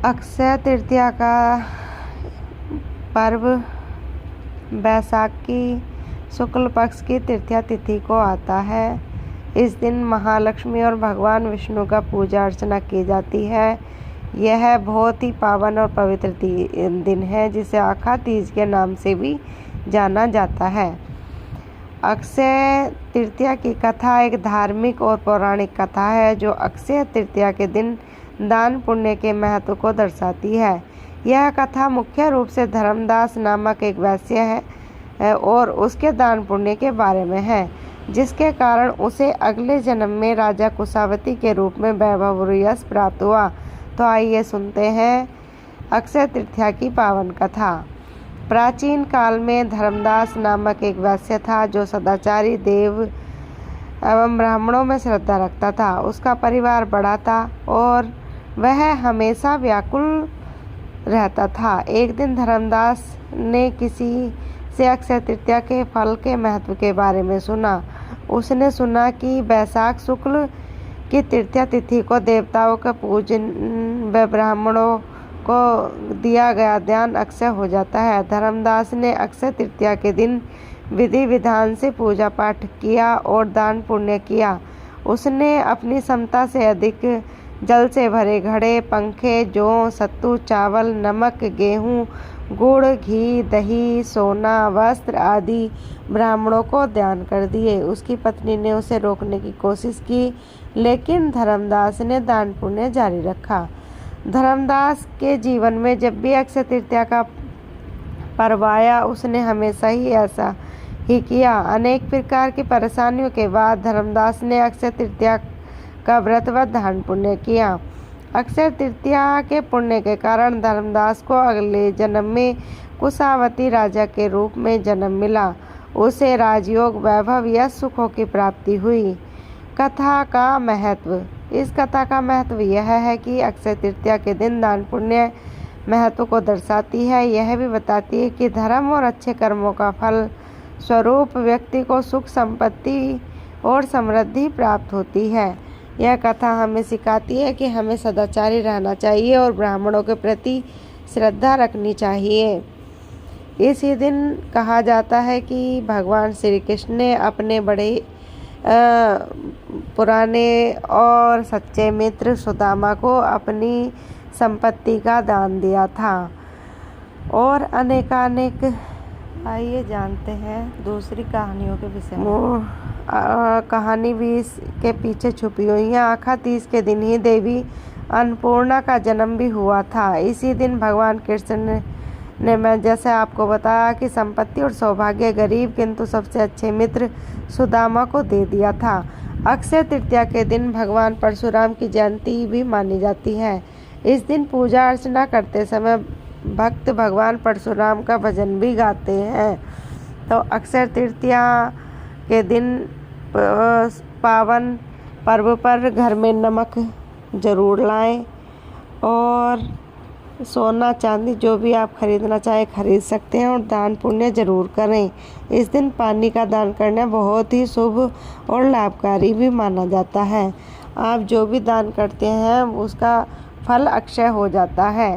अक्षय तृतीया का पर्व बैसाख की शुक्ल पक्ष की तृतीया तिथि को आता है। इस दिन महालक्ष्मी और भगवान विष्णु का पूजा अर्चना की जाती है। यह बहुत ही पावन और पवित्र दिन है, जिसे आखा तीज के नाम से भी जाना जाता है। अक्षय तृतीया की कथा एक धार्मिक और पौराणिक कथा है, जो अक्षय तृतीया के दिन दान पुण्य के महत्व को दर्शाती है। यह कथा मुख्य रूप से धर्मदास नामक एक वैश्य है और उसके दान पुण्य के बारे में है, जिसके कारण उसे अगले जन्म में राजा कुशावती के रूप में वैभव और यश प्राप्त हुआ। तो आइए सुनते हैं अक्षय तृतीया की पावन कथा। प्राचीन काल में धर्मदास नामक एक वैश्य था, जो सदाचारी देव एवं ब्राह्मणों में श्रद्धा रखता था। उसका परिवार बड़ा था और वह हमेशा व्याकुल रहता था। एक दिन धर्मदास ने किसी से अक्षय तृतीया के फल के महत्व के बारे में सुना। उसने सुना कि बैसाख शुक्ल की तृतीया तिथि को देवताओं के पूजन व ब्राह्मणों को दिया गया दान अक्षय हो जाता है। धर्मदास ने अक्षय तृतीया के दिन विधि विधान से पूजा पाठ किया और दान पुण्य किया। उसने अपनी क्षमता से अधिक जल से भरे घड़े, पंखे, जौ, सत्तू, चावल, नमक, गेहूँ, गुड़, घी, दही, सोना, वस्त्र आदि ब्राह्मणों को दान कर दिए। उसकी पत्नी ने उसे रोकने की कोशिश की, लेकिन धर्मदास ने दान पुण्य जारी रखा। धर्मदास के जीवन में जब भी अक्षय तृतीया का पर्व आया, उसने हमेशा ही ऐसा ही किया। अनेक प्रकार की परेशानियों के बाद धर्मदास ने अक्षय तृतीया का व्रत व दान पुण्य किया। अक्षय तृतीया के पुण्य के कारण धर्मदास को अगले जन्म में कुशावती राजा के रूप में जन्म मिला। उसे राजयोग, वैभव, यश, सुखों की प्राप्ति हुई। कथा का महत्व। इस कथा का महत्व यह है कि अक्षय तृतीया के दिन दान पुण्य महत्व को दर्शाती है। यह भी बताती है कि धर्म और अच्छे कर्मों का फल स्वरूप व्यक्ति को सुख, संपत्ति और समृद्धि प्राप्त होती है। यह कथा हमें सिखाती है कि हमें सदाचारी रहना चाहिए और ब्राह्मणों के प्रति श्रद्धा रखनी चाहिए। इसी दिन कहा जाता है कि भगवान श्री कृष्ण ने अपने बड़े पुराने और सच्चे मित्र सुदामा को अपनी संपत्ति का दान दिया था और अनेकानेक। आइए जानते हैं दूसरी कहानियों के विषय में। कहानी भी इसके पीछे छुपी हुई है। आखा तीज के दिन ही देवी अन्नपूर्णा का जन्म भी हुआ था। इसी दिन भगवान कृष्ण ने मैं जैसे आपको बताया कि संपत्ति और सौभाग्य गरीब किंतु सबसे अच्छे मित्र सुदामा को दे दिया था। अक्षय तृतीया के दिन भगवान परशुराम की जयंती भी मानी जाती है। इस दिन पूजा अर्चना करते समय भक्त भगवान परशुराम का भजन भी गाते हैं। तो अक्षय तृतीया के दिन पावन पर्व पर घर में नमक जरूर लाएं और सोना चांदी जो भी आप खरीदना चाहें खरीद सकते हैं और दान पुण्य जरूर करें। इस दिन पानी का दान करना बहुत ही शुभ और लाभकारी भी माना जाता है। आप जो भी दान करते हैं उसका फल अक्षय हो जाता है।